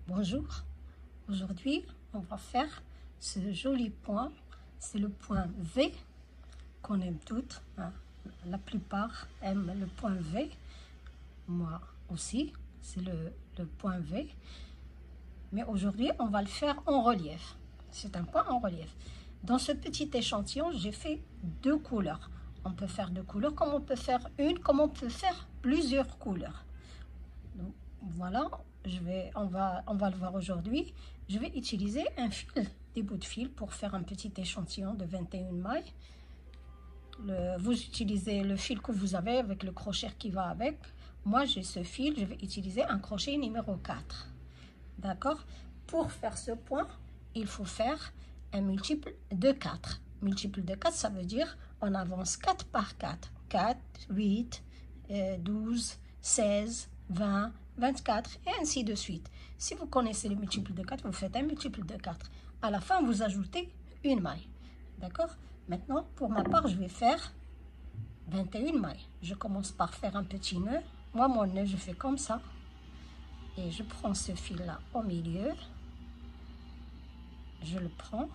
Bonjour, aujourd'hui on va faire ce joli point, c'est le point V qu'on aime toutes, hein. La plupart aiment le point V, moi aussi c'est le point V, mais aujourd'hui on va le faire en relief, c'est un point en relief. Dans ce petit échantillon j'ai fait deux couleurs, on peut faire deux couleurs comme on peut faire une, comme on peut faire plusieurs couleurs. Donc voilà, on va le voir aujourd'hui. Je vais utiliser un fil, des bouts de fil pour faire un petit échantillon de 21 mailles. Vous utilisez le fil que vous avez avec le crochet qui va avec. Moi j'ai ce fil, je vais utiliser un crochet numéro 4. D'accord? Pour faire ce point, il faut faire un multiple de 4. Multiple de 4, ça veut dire on avance 4 par 4. 4, 8, 12, 16, 20, 24 et ainsi de suite. Si vous connaissez le multiple de 4, vous faites un multiple de 4. À la fin, vous ajoutez une maille. D'accord? Maintenant, pour ma part, je vais faire 21 mailles. Je commence par faire un petit nœud. Moi, mon nœud, je fais comme ça. Et je prends ce fil-là au milieu. Je le prends.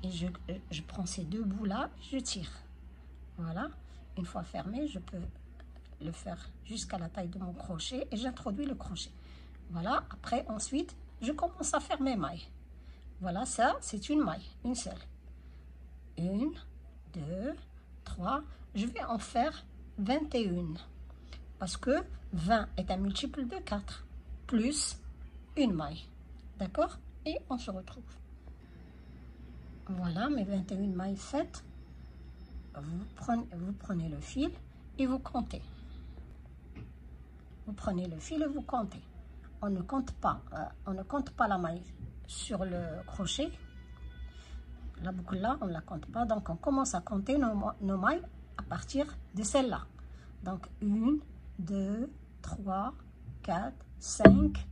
Et je prends ces deux bouts-là, je tire. Voilà. Une fois fermé, je peux le faire jusqu'à la taille de mon crochet et j'introduis le crochet. Voilà, après ensuite je commence à faire mes mailles. Voilà, ça c'est une maille, une seule. 1, 2, 3, je vais en faire 21 parce que 20 est un multiple de 4 plus une maille. D'accord? Et on se retrouve. Voilà mes 21 mailles faites. Vous prenez le fil et vous comptez. Vous prenez le fil et vous comptez. On ne compte pas la maille sur le crochet. La boucle là, on ne la compte pas. Donc, on commence à compter nos mailles à partir de celle-là. Donc, 1, 2, 3, 4, 5,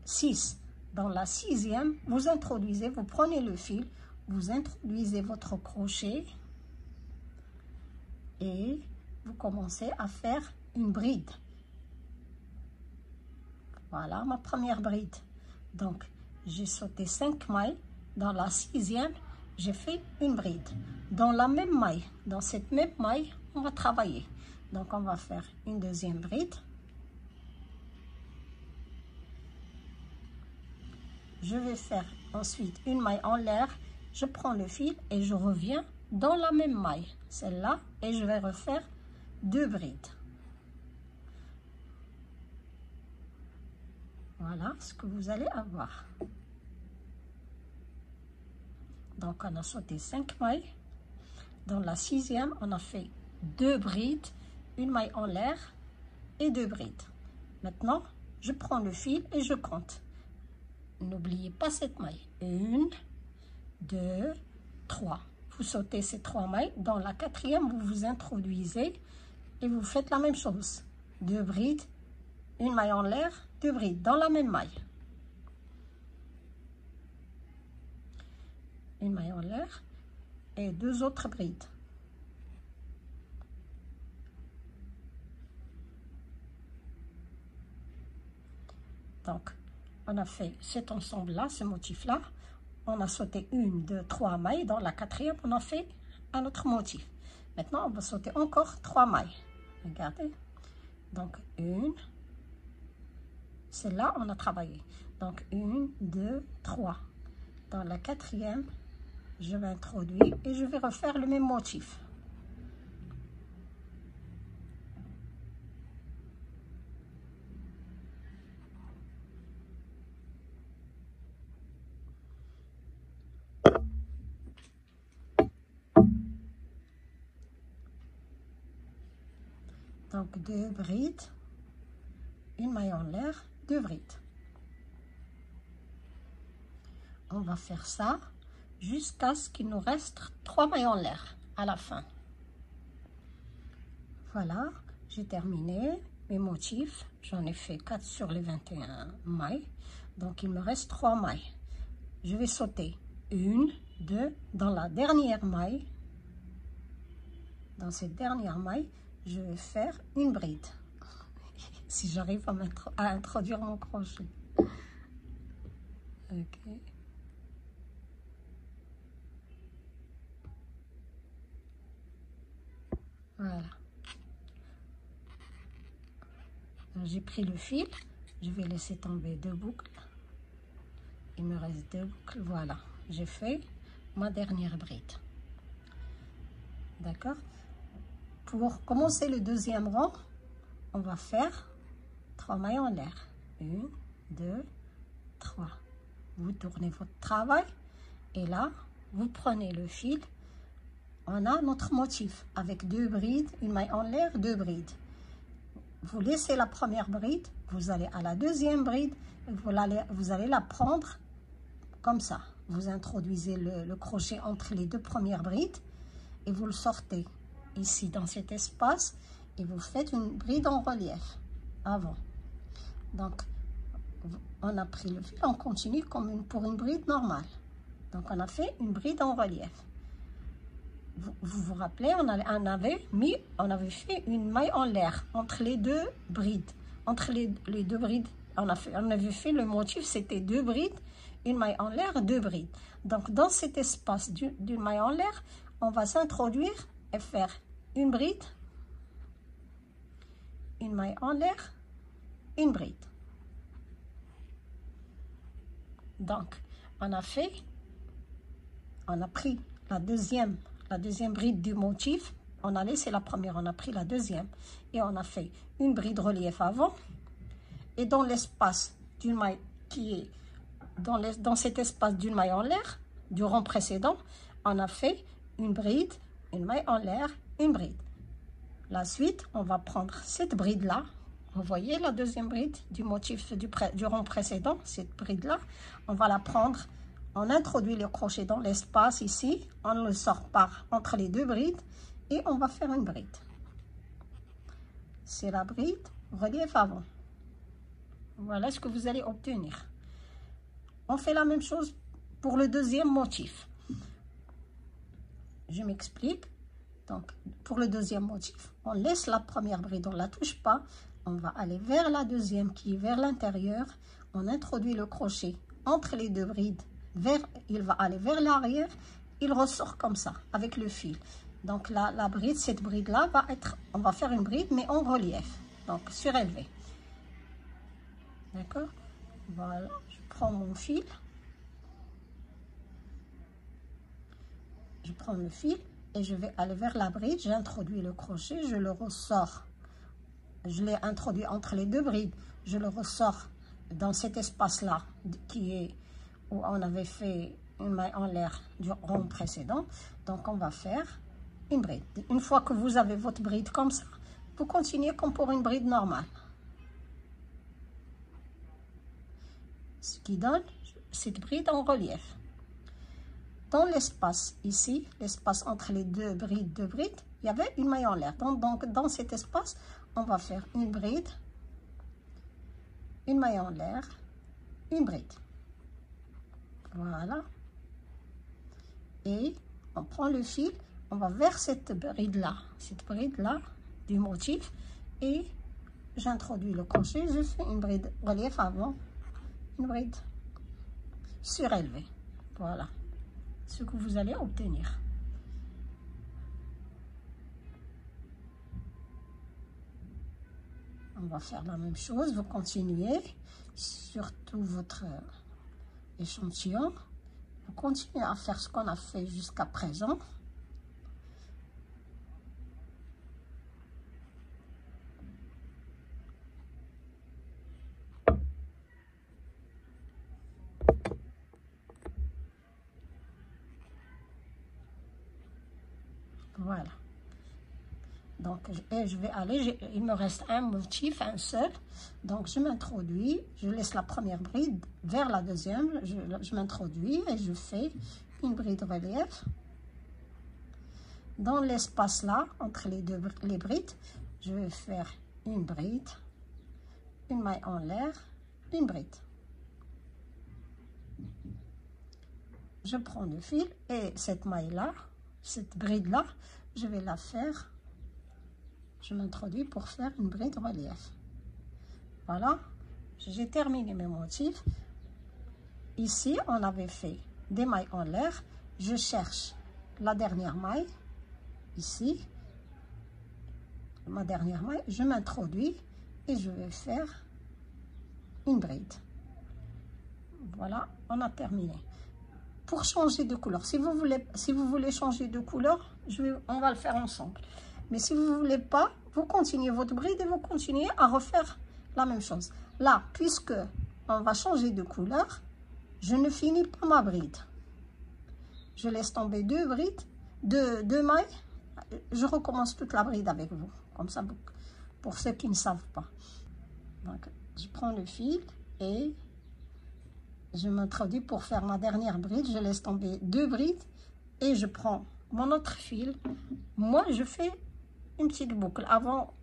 6. Dans la sixième, vous prenez le fil, vous introduisez votre crochet et vous commencez à faire une bride. Voilà ma première bride. Donc, j'ai sauté 5 mailles. Dans la sixième, j'ai fait une bride. Dans la même maille, dans cette même maille, on va travailler. Donc, on va faire une deuxième bride. Je vais faire ensuite une maille en l'air. Je prends le fil et je reviens dans la même maille, celle-là, et je vais refaire deux brides. Voilà ce que vous allez avoir. Donc, on a sauté 5 mailles. Dans la sixième, on a fait deux brides, une maille en l'air et deux brides. Maintenant, je prends le fil et je compte. N'oubliez pas cette maille. 1, 2, 3. Vous sautez ces 3 mailles. Dans la quatrième, vous vous introduisez et vous faites la même chose. Deux brides, une maille en l'air, deux brides dans la même maille. Une maille en l'air et deux autres brides. Donc, on a fait cet ensemble-là, ce motif-là. On a sauté 1, 2, 3 mailles. Dans la quatrième, on a fait un autre motif. Maintenant, on va sauter encore 3 mailles. Regardez. Donc, 1. Celle-là, on a travaillé. Donc, 1, 2, 3. Dans la quatrième, je vais introduire et je vais refaire le même motif. Donc, deux brides, une maille en l'air, deux brides. On va faire ça jusqu'à ce qu'il nous reste 3 mailles en l'air à la fin. Voilà, j'ai terminé mes motifs. J'en ai fait 4 sur les 21 mailles. Donc, il me reste 3 mailles. Je vais sauter 1, 2, dans la dernière maille. Dans cette dernière maille, je vais faire une bride. Si j'arrive à introduire mon crochet. Ok. Voilà. J'ai pris le fil, je vais laisser tomber 2 boucles. Il me reste 2 boucles, voilà. J'ai fait ma dernière bride. D'accord? Pour commencer le deuxième rang, on va faire 3 mailles en l'air. 1, 2, 3. Vous tournez votre travail et là, vous prenez le fil. On a notre motif avec 2 brides, une maille en l'air, 2 brides. Vous laissez la première bride, vous allez à la deuxième bride, vous allez la prendre comme ça. Vous introduisez le crochet entre les 2 premières brides et vous le sortez ici dans cet espace et vous faites une bride en relief avant. Donc, on a pris le fil, on continue comme pour une bride normale. Donc, on a fait une bride en relief. Vous vous rappelez, on avait fait une maille en l'air entre les 2 brides. Entre les 2 brides, on avait fait le motif, c'était 2 brides, une maille en l'air, 2 brides. Donc, dans cet espace d'une maille en l'air, on va s'introduire et faire une bride, une maille en l'air, une bride. Donc, on a pris la deuxième bride du motif, on a laissé la première, on a pris la deuxième et on a fait une bride relief avant et dans l'espace d'une maille qui est dans cet espace d'une maille en l'air du rang précédent, on a fait une bride, une maille en l'air, une bride. La suite, on va prendre cette bride là, vous voyez la deuxième bride du motif du rang précédent, cette bride là, on va la prendre. On introduit le crochet dans l'espace ici, on le sort par entre les 2 brides et on va faire une bride. C'est la bride relief avant. Voilà ce que vous allez obtenir. On fait la même chose pour le deuxième motif. Je m'explique. Donc, pour le deuxième motif, on laisse la première bride, on ne la touche pas. On va aller vers la deuxième qui est vers l'intérieur. On introduit le crochet entre les 2 brides. Il va aller vers l'arrière, il ressort comme ça avec le fil. Donc la bride, cette bride là on va faire une bride mais en relief, donc surélevé. D'accord? Voilà, je prends mon fil, je prends le fil et je vais aller vers la bride. J'introduis le crochet, je le ressors. Je l'ai introduit entre les 2 brides, je le ressors dans cet espace là qui est où on avait fait une maille en l'air du rang précédent. Donc, on va faire une bride. Une fois que vous avez votre bride comme ça, vous continuez comme pour une bride normale. Ce qui donne cette bride en relief. Dans l'espace ici, l'espace entre les 2 brides, il y avait une maille en l'air. Donc, dans cet espace, on va faire une bride, une maille en l'air, une bride. Voilà. Et on prend le fil, on va vers cette bride là du motif et j'introduis le crochet, je fais une bride relief avant, une bride surélevée. Voilà ce que vous allez obtenir. On va faire la même chose, vous continuez sur tout votre échantillon, vous continuez à faire ce qu'on a fait jusqu'à présent. Voilà. Donc, je vais aller, il me reste un motif, un seul. Donc, je m'introduis, je laisse la première bride vers la deuxième. Je m'introduis et je fais une bride relief. Dans l'espace là, entre les brides, je vais faire une bride, une maille en l'air, une bride. Je prends le fil et cette maille là, cette bride là, je vais la faire. Je m'introduis pour faire une bride relief. Voilà, j'ai terminé mes motifs. ici, on avait fait des mailles en l'air. Je cherche la dernière maille, ici, ma dernière maille, je m'introduis et je vais faire une bride. Voilà, on a terminé. Pour changer de couleur, si vous voulez changer de couleur, on va le faire ensemble. Mais si vous ne voulez pas, vous continuez votre bride et vous continuez à refaire la même chose. Là, puisque on va changer de couleur, je ne finis pas ma bride. Je laisse tomber deux brides, deux mailles. Je recommence toute la bride avec vous, comme ça, pour ceux qui ne savent pas. Donc, je prends le fil et je m'introduis pour faire ma dernière bride. Je laisse tomber deux brides et je prends mon autre fil. Moi, je fais une petite boucle avant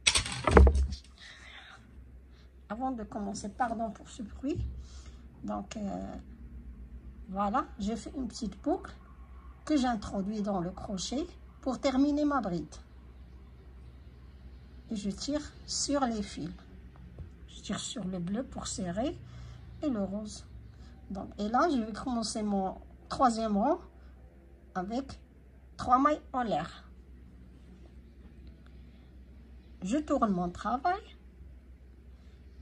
de commencer. Pardon pour ce bruit. Donc, voilà, j'ai fait une petite boucle que j'introduis dans le crochet pour terminer ma bride. Et je tire sur les fils. Je tire sur le bleu pour serrer et le rose. Donc, et là, je vais commencer mon troisième rang avec 3 mailles en l'air. Je tourne mon travail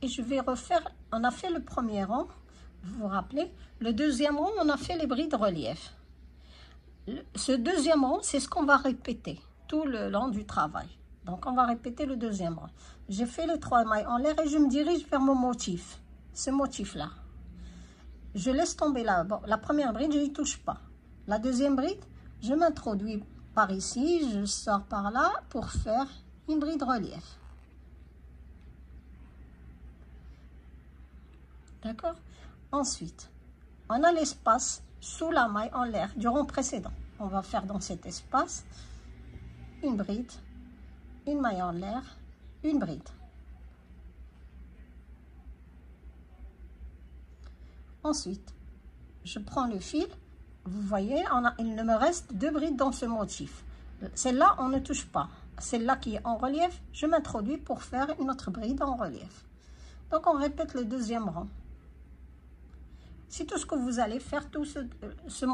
et je vais refaire. On a fait le premier rang, vous vous rappelez. Le deuxième rang, on a fait les brides relief. Ce deuxième rang, c'est ce qu'on va répéter tout le long du travail. Donc, on va répéter le deuxième rang. J'ai fait les 3 mailles en l'air et je me dirige vers mon motif. Ce motif-là. Je laisse tomber la première bride, je n'y touche pas. La deuxième bride, je m'introduis par ici, je sors par là pour faire une bride relief. D'accord? Ensuite, on a l'espace sous la maille en l'air du rang précédent. On va faire dans cet espace une bride, une maille en l'air, une bride. Ensuite, je prends le fil. Vous voyez, il ne me reste 2 brides dans ce motif. Celle-là, on ne touche pas. Celle-là qui est en relief, je m'introduis pour faire une autre bride en relief. Donc, on répète le deuxième rang. C'est tout ce que vous allez faire. Tout ce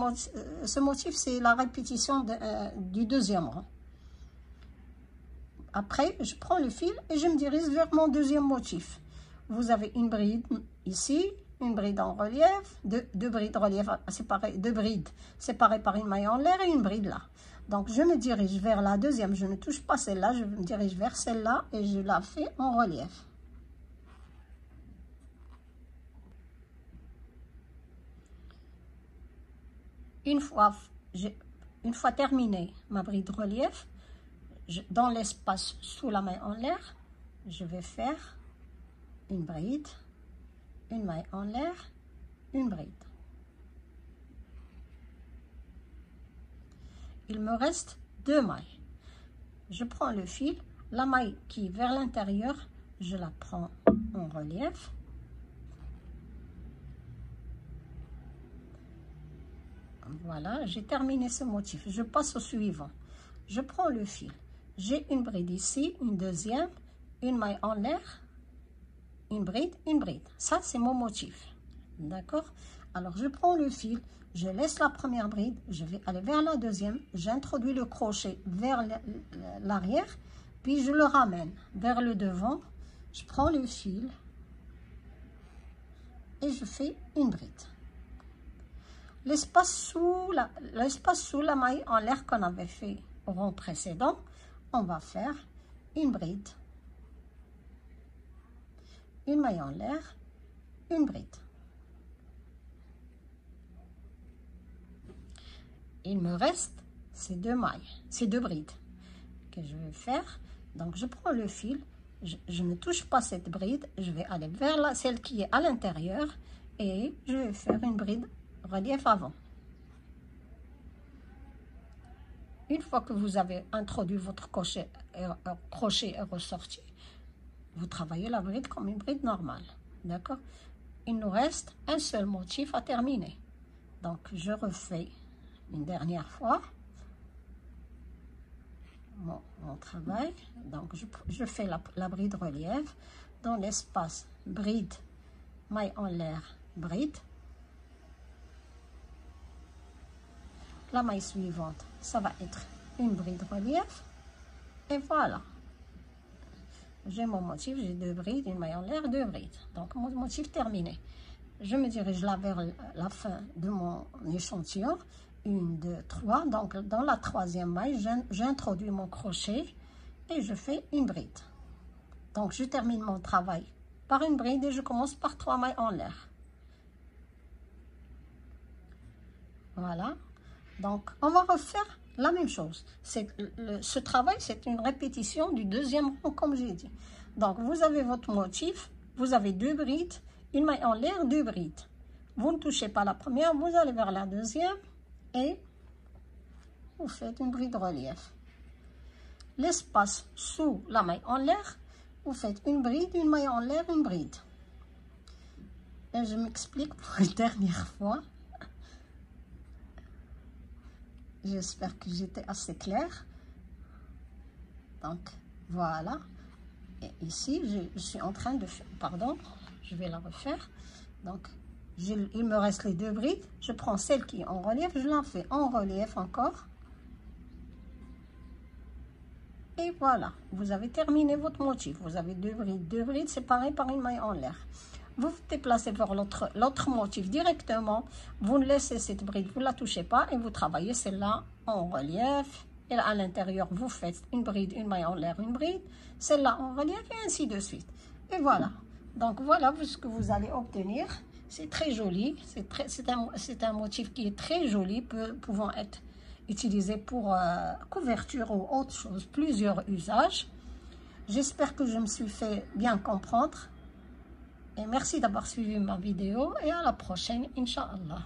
motif, c'est la répétition du deuxième rang. Après, je prends le fil et je me dirige vers mon deuxième motif. Vous avez une bride ici, une bride en relief, deux brides relief séparées, 2 brides séparées par une maille en l'air et une bride là. Donc, je me dirige vers la deuxième. Je ne touche pas celle-là, je me dirige vers celle-là et je la fais en relief. Une fois terminée ma bride relief, dans l'espace sous la maille en l'air, je vais faire une bride, une maille en l'air, une bride. Il me reste 2 mailles. Je prends le fil, la maille qui est vers l'intérieur, je la prends en relief. Voilà, j'ai terminé ce motif. Je passe au suivant. Je prends le fil. J'ai une bride ici, une deuxième, une maille en l'air, une bride, une bride. Ça, c'est mon motif. D'accord? Alors, je prends le fil, je laisse la première bride, je vais aller vers la deuxième, j'introduis le crochet vers l'arrière, puis je le ramène vers le devant, je prends le fil et je fais une bride. L'espace sous la maille en l'air qu'on avait fait au rang précédent, on va faire une bride, une maille en l'air, une bride. Il me reste ces 2 mailles, ces 2 brides que je vais faire. Donc, je prends le fil, je ne touche pas cette bride, je vais aller vers celle qui est à l'intérieur et je vais faire une bride relief avant. Une fois que vous avez introduit votre crochet et ressorti, vous travaillez la bride comme une bride normale. D'accord? Il nous reste un seul motif à terminer. Donc, je refais une dernière fois mon travail. Donc, je fais la bride relief dans l'espace bride, maille en l'air, bride. la maille suivante, ça va être une bride relief. Et voilà. J'ai mon motif, j'ai 2 brides, une maille en l'air, 2 brides. Donc, mon motif terminé. Je me dirige là vers la fin de mon échantillon. 1, 2, 3. Donc, dans la 3e maille, j'introduis mon crochet et je fais une bride. Donc, je termine mon travail par une bride et je commence par 3 mailles en l'air. Voilà. Donc, on va refaire la même chose. Ce travail, c'est une répétition du 2e rang, comme j'ai dit. Donc, vous avez votre motif, vous avez 2 brides, une maille en l'air, 2 brides. Vous ne touchez pas la première, vous allez vers la 2e et vous faites une bride relief. L'espace sous la maille en l'air, vous faites une bride, une maille en l'air, une bride. Et je m'explique pour une dernière fois. J'espère que j'étais assez claire. Donc, voilà. Et ici, je suis en train de faire... Pardon, je vais la refaire. Donc, il me reste les 2 brides. Je prends celle qui est en relief, je la fais en relief encore. Et voilà, vous avez terminé votre motif. Vous avez 2 brides séparées par une maille en l'air. Vous vous déplacez vers l'autre motif directement. Vous ne laissez cette bride, vous ne la touchez pas et vous travaillez celle-là en relief. Et là, à l'intérieur, vous faites une bride, une maille en l'air, une bride. Celle-là en relief et ainsi de suite. Et voilà. Donc, voilà ce que vous allez obtenir. C'est très joli. C'est un motif qui est très joli, pouvant être utilisé pour couverture ou autre chose, plusieurs usages. J'espère que je me suis fait bien comprendre. Et merci d'avoir suivi ma vidéo et à la prochaine, Inch'Allah.